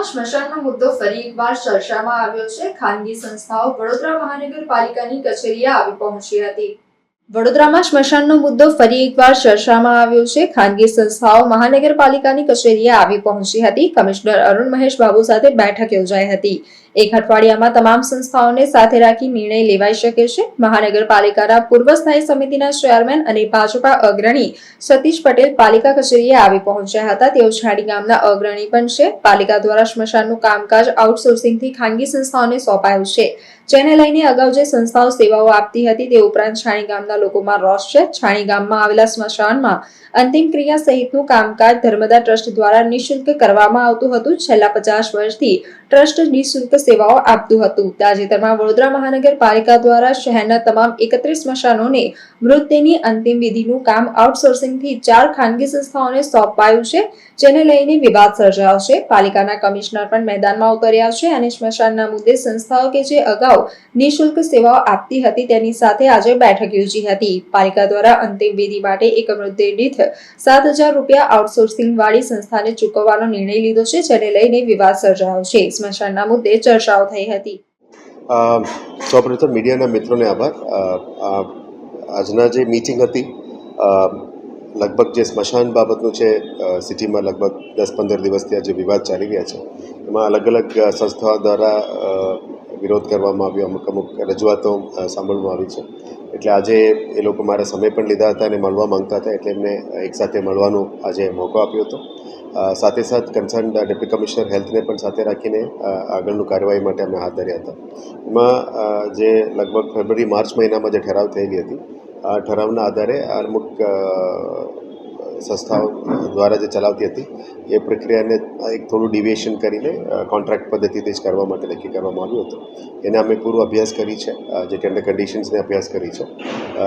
વડોદરામાં સ્મશાનનો મુદ્દો ફરી એકવાર ચર્ચામાં આવ્યો છે. ખાનગી સંસ્થાઓ વડોદરા મહાનગરપાલિકાની કચેરીએ આવી પહોંચી હતી. વડોદરામાં સ્મશાનનો મુદ્દો ફરી એકવાર ચર્ચામાં આવ્યો છે. ખાનગી સંસ્થાઓ મહાનગરપાલિકાની કચેરીએ આવી પહોંચી હતી. કમિશનર અરુણ મહેશ બાબુ સાથે બેઠક યોજાઈ હતી. એક અઠવાડિયામાં તમામ સંસ્થાઓને સાથે રાખી નિર્ણય લેવાઈ શકે છે. મહાનગરપાલિકાના પૂર્વ સ્થાયી સમિતિના ચેરમેન અને ભાજપા અગ્રણી સતીશ પટેલ પાલિકા કચેરીએ આવી પહોંચ્યા હતા. તેઓ છાણી ગામના અગ્રણી પણ છે. પાલિકા દ્વારા સ્મશાનનું કામકાજ આઉટસોર્સિંગથી ખાનગી સંસ્થાઓને સોંપાયું છે, જેને લઈને અગાઉ જે સંસ્થાઓ સેવાઓ આપતી હતી તે ઉપરાંત છાણી ગામના લોકોમાં રોષ છે. છાણી ગામમાં આવેલા સ્મશાનમાં અંતિમ ક્રિયા સહિતનું કામકાજ ધર્મદા ટ્રસ્ટ દ્વારા નિઃશુલ્ક કરવામાં આવતું હતું. છેલ્લા 50 વર્ષથી ટ્રસ્ટ નિઃશુલ્ક સેવાઓ આપતું હતું. તાજેતરમાં વડોદરા મહાનગરપાલિકા દ્વારા શહેરના તમામ 31 સ્મશાનોને મૃતદેહની અંતિમ વિધિનું કામ આઉટસોર્સિંગથી 4 ખાનગી સંસ્થાઓને સોંપાયું છે, જેને લઈને વિવાદ સર્જાયો છે. પાલિકાના કમિશનર પણ મેદાનમાં ઉતર્યા છે અને સ્મશાનના મુદ્દે સંસ્થાઓ કે જે અગાઉ નિઃશુલ્ક સેવાઓ આપતી હતી તેની સાથે આજે બેઠક યોજી હતી. પાલિકા દ્વારા અંતિમ વિધિ માટે એક મૃતદેહ દીઠ 7,000 રૂપિયા આઉટસોર્સિંગ વાળી સંસ્થાને ચૂકવવાનો નિર્ણય લીધો છે, જેને લઈને વિવાદ સર્જાયો છે. સ્મશાનના મુદ્દે ચર્ચાઓ થઈ હતી. સૌપ્રથમ મીડિયાના મિત્રોને આભાર. આજના જે મીટિંગ હતી લગભગ જે સ્મશાન બાબતનું છે, સિટીમાં લગભગ 10-15 દિવસથી આ જે વિવાદ ચાલી રહ્યા છે એમાં અલગ અલગ સંસ્થાઓ દ્વારા વિરોધ કરવામાં આવ્યો, અમુક રજૂઆતો સાંભળવામાં આવી છે. એટલે આજે એ લોકો મારા સમય પણ લીધા હતા અને મળવા માંગતા હતા, એટલે એમને એકસાથે મળવાનો આજે મોકો આપ્યો હતો. સાથે સાથ કન્સર્ન ડેપ્યુટી કમિશનર હેલ્થને પણ સાથે રાખીને આગળનું કાર્યવાહી માટે અમે હાથ ધર્યા હતા. એમાં જે લગભગ ફેબ્રુઆરી-માર્ચ મહિનામાં જે ઠરાવ થયેલી હતી, આ ઠરાવના આધારે અમુક સંસ્થાઓ દ્વારા જે ચલાવતી હતી એ પ્રક્રિયાને એક થોડું ડિવિએશન કરીને કોન્ટ્રાક્ટ પદ્ધતિથી જ કરવા માટે નક્કી કરવામાં આવ્યું હતું. એને અમે પૂરો અભ્યાસ કરી છે, જે ટેન્ડર કન્ડિશન્સને અભ્યાસ કરી છે.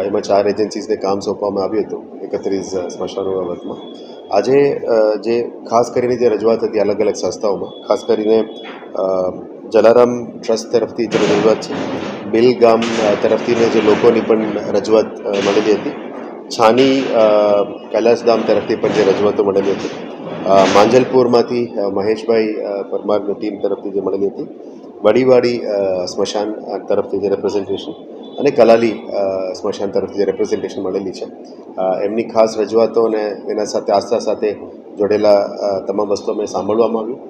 એમાં 4 એજન્સીસને કામ સોંપવામાં આવ્યું હતું 31 સ્મશાનો બાબતમાં. આજે જે ખાસ કરીને જે રજૂઆત હતી અલગ અલગ સંસ્થાઓમાં, ખાસ કરીને જલારામ ટ્રસ્ટ તરફથી જે રજૂઆત છે, બિલ ગામ તરફથી જે લોકોની પણ રજૂઆત મળેલી હતી, છાની કૈલાસધામ તરફથી પણ જે રજૂઆતો મળેલી હતી, માંજલપુરમાંથી મહેશભાઈ પરમારની ટીમ તરફથી જે મળેલી હતી, બડીવાડી સ્મશાન તરફથી જે રિપ્રેઝન્ટેશન અને કલાલી સ્મશાન તરફથી જે રિપ્રેઝન્ટેશન મળેલી છે, એમની ખાસ રજૂઆતો અને એના સાથે આસ્થા સાથે જોડેલા તમામ વસ્તુઓ મેં સાંભળવામાં આવ્યું.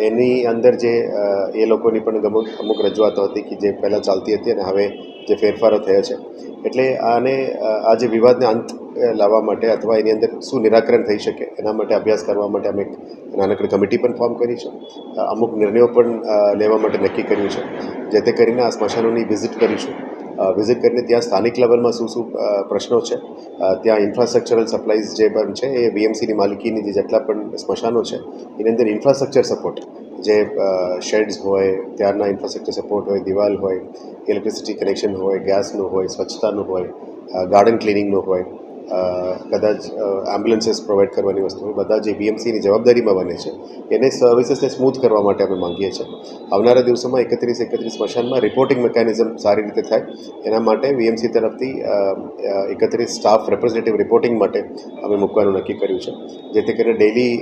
એની અંદર જે એ લોકોની પણ અમુક રજૂઆતો હતી કે જે પહેલાં ચાલતી હતી અને હવે જે ફેરફારો થયા છે, એટલે આ જે વિવાદને અંત લાવવા માટે અથવા એની અંદર શું નિરાકરણ થઈ શકે એના માટે અભ્યાસ કરવા માટે અમે એક નાનકડી કમિટી પણ ફોર્મ કરી છે. અમુક નિર્ણયો પણ લેવા માટે નક્કી કર્યું છે, જેથી કરીને આ સ્મશાનોની વિઝિટ કરીશું. વિઝિટ કરીને ત્યાં સ્થાનિક લેવલમાં શું પ્રશ્નો છે, ત્યાં ઇન્ફ્રાસ્ટ્રક્ચરલ સપ્લાઈઝ જે પણ છે એ વીએમસીની માલિકીની જે જેટલા પણ સ્મશાનો છે એની અંદર ઇન્ફ્રાસ્ટ્રક્ચર સપોર્ટ, જે શેડ્સ હોય, ત્યારના ઇન્ફ્રાસ્ટ્રક્ચર સપોર્ટ હોય, દિવાલ હોય, ઇલેક્ટ્રિસિટી કનેક્શન હોય, ગેસનું હોય, સ્વચ્છતાનું હોય, ગાર્ડન ક્લિનિંગનું હોય, કદાચ એમ્બ્યુલન્સીસ પ્રોવાઈડ કરવાની વસ્તુ હોય, બધા જે બીએમસીની જવાબદારીમાં બને છે એને સર્વિસીસને સ્મૂથ કરવા માટે અમે માંગીએ છીએ. આવનારા દિવસોમાં 31 સ્મશાનમાં રિપોર્ટિંગ મિકેનિઝમ સારી રીતે થાય એના માટે વીએમસી તરફથી 31 સ્ટાફ રિપ્રેઝેન્ટેટિવ રિપોર્ટિંગ માટે અમે મૂકવાનું નક્કી કર્યું છે, જેથી કરીને ડેઇલી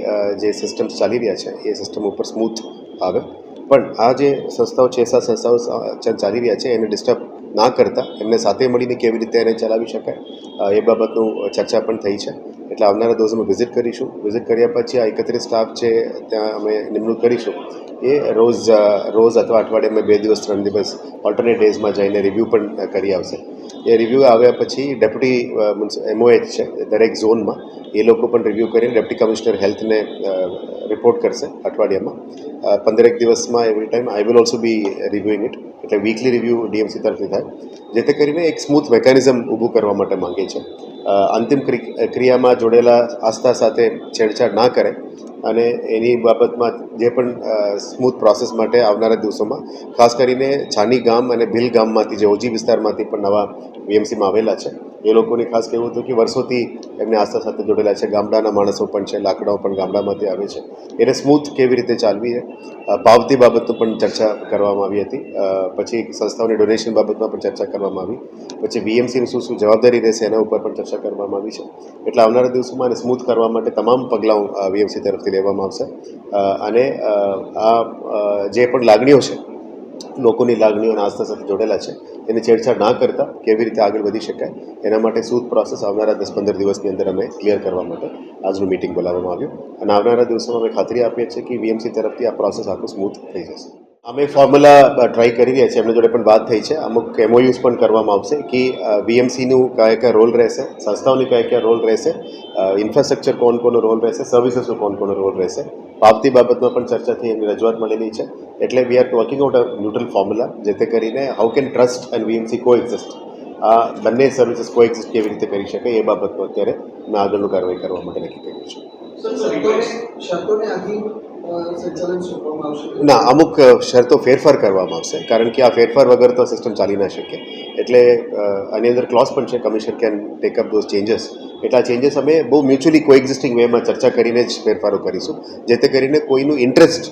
જે સિસ્ટમ્સ ચાલી રહ્યા છે એ સિસ્ટમ ઉપર સ્મૂથ આવે. પણ આ જે સંસ્થાઓ 6-7 સંસ્થાઓ ચાલી રહ્યા છે એને ડિસ્ટર્બ ના કરતા એમને સાથે મળીને કેવી રીતે એને ચલાવી શકાય એ બાબતનું ચર્ચા પણ થઈ છે. એટલે આવનારા દિવસોમાં વિઝિટ કરીશું. વિઝિટ કર્યા પછી આ 31 સ્ટાફ છે ત્યાં અમે નિમણૂક કરીશું, એ રોજ અથવા અઠવાડિયામાં 2 દિવસ 3 દિવસ ઓલ્ટરનેટ ડેઝમાં જઈને રિવ્યૂ પણ કરી આવશે. એ રિવ્યૂ આવ્યા પછી ડેપ્યુટી MOH છે દરેક ઝોનમાં, એ લોકો પણ રિવ્યૂ કરીને ડેપ્યુટી કમિશનર હેલ્થને રિપોર્ટ કરશે અઠવાડિયામાં. 15 દિવસમાં every time I will also be reviewing it. એટલે વીકલી રિવ્યૂ ડીએમસી તરફથી થાય, જેથી કરીને એક સ્મૂથ મિકેનિઝમ ઊભું કરવા માટે માંગીએ છીએ. અંતિમ ક્રિયામાં જોડેલા આસ્થા સાથે છેડછાડ ના કરે અને એની બાબતમાં જે પણ સ્મૂથ પ્રોસેસ માટે આવનારા દિવસોમાં ખાસ કરીને છાની ગામ અને ભીલ ગામમાંથી જે ઓજી વિસ્તારમાંથી પણ નવા વીએમસીમાં આવેલા છે એ લોકોને ખાસ કહેવું હતું કે વર્ષોથી એમને આસ્થા સાથે જોડેલા છે, ગામડાના માણસો પણ છે, લાકડાઓ પણ ગામડામાંથી આવે છે, એને સ્મૂથ કેવી રીતે ચાલવી છે, પાવતી બાબતો પણ ચર્ચા કરવામાં આવી હતી. પછી સંસ્થાઓની ડોનેશન બાબતમાં પણ ચર્ચા કરવામાં આવી. પછી વીએમસીની શું જવાબદારી રહેશે એના ઉપર પણ ચર્ચા કરવામાં આવી છે. એટલે આવનારા દિવસોમાં આને સ્મૂથ કરવા માટે તમામ પગલાં વીએમસી તરફથી લેવામાં આવશે. અને આ જે પણ લાગણીઓ છે, લોકોની લાગણીઓ અને આસ્થા સાથે જોડેલા છે, એને છેડછાડ ના કરતા કેવી રીતે આગળ વધી શકાય એના માટે સ્મૂથ પ્રોસેસ આવનારા 10-15 દિવસની અંદર અમે ક્લિયર કરવા માટે આજનું મિટિંગ બોલાવવામાં આવ્યું. અને આવનારા દિવસોમાં અમે ખાતરી આપીએ છીએ કે વીએમસી તરફથી આ પ્રોસેસ આખું સ્મૂથ થઈ જશે. અમે ફોર્મ્યુલા ટ્રાય કરી રહ્યા છીએ, એમના જોડે પણ વાત થઈ છે. અમુક એમઓયુઝ પણ કરવામાં આવશે કે વીએમસીનું કયા રોલ રહેશે, સંસ્થાઓની કયા રોલ રહેશે, ઇન્ફ્રાસ્ટ્રક્ચર કોનો રોલ રહેશે, સર્વિસીસનો કોનો રોલ રહેશે. પાવતી બાબતમાં પણ ચર્ચા થઈ, એની રજૂઆત મળેલી છે. એટલે we are working out a neutral formula, જેથી કરીને how can trust and VMC કો એક્ઝિસ્ટ, આ બંને સર્વિસીસ કો એક્ઝિસ્ટ કેવી રીતે કરી શકાય એ બાબતમાં અત્યારે મેં આગળનું કાર્યવાહી કરવા માટે નક્કી કર્યું છે. ના, અમુક શરતો ફેરફાર કરવામાં આવશે, કારણ કે આ ફેરફાર વગર તો સિસ્ટમ ચાલી ના શકે. એટલે આની અંદર ક્લોઝ પણ છે, commission can take up those changes. એટલા ચેન્જીસ અમે બહુ મ્યુચ્યુઅલી કોએક્ઝિસ્ટિંગ વેમાં ચર્ચા કરીને જ ફેરફારો કરીશું, જેથી કરીને કોઈનું ઇન્ટરેસ્ટ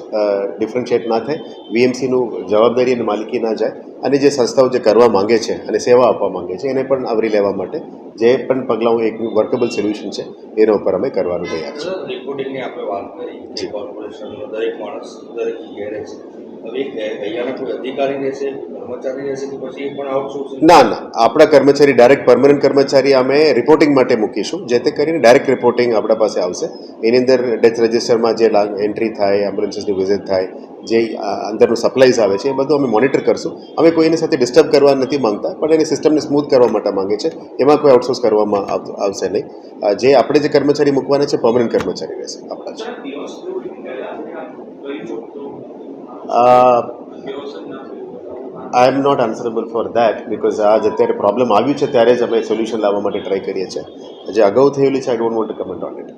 ડિફરન્શિએટ ના થાય, વીએમસીનું જવાબદારી અને માલિકી ના જાય, અને જે સંસ્થાઓ જે કરવા માંગે છે અને સેવા આપવા માંગે છે એને પણ આવરી લેવા માટે જે પણ પગલાં એક વર્કેબલ સોલ્યુશન છે એના ઉપર અમે કરવાનું તૈયાર છે. રિપોર્ટિંગની આપણે વાત કરી, કોર્પોરેશનનો દરેક માણસ દરેક જગ્યાએ રહેશે. હવે અહીંયાના કોઈ અધિકારી રહેશે, કર્મચારી રહેશે કે પછી પણ આઉટસોર્સિંગ? ના, આપણા કર્મચારી ડાયરેક્ટ પરમનન્ટ કર્મચારી અમે રિપોર્ટિંગ માટે મૂકીશું, જેથી કરીને ડાયરેક્ટ રિપોર્ટિંગ આપણા પાસે આવશે. એની અંદર ડેથ રજિસ્ટરમાં જે એન્ટ્રી થાય, એમ્બ્યુલન્સીસની વિઝિટ થાય, જે અંદરનું સપ્લાઈઝ આવે છે એ બધું અમે મોનિટર કરશું. અમે કોઈની સાથે ડિસ્ટર્બ કરવા નથી માંગતા, પણ એની સિસ્ટમને સ્મૂથ કરવા માટે માંગે છે. એમાં કોઈ આઉટસોર્સ કરવામાં આવશે નહીં. જે આપણે જે કર્મચારી મૂકવાના છે પરમનન્ટ કર્મચારી રહેશે આપણા છે. I am not answerable for that, because આ અત્યારે પ્રોબ્લેમ આવ્યું છે ત્યારે જ અમે સોલ્યુશન લાવવા માટે ટ્રાય કરીએ છીએ. જે અગાઉ થયેલી છે, I don't want to comment on it.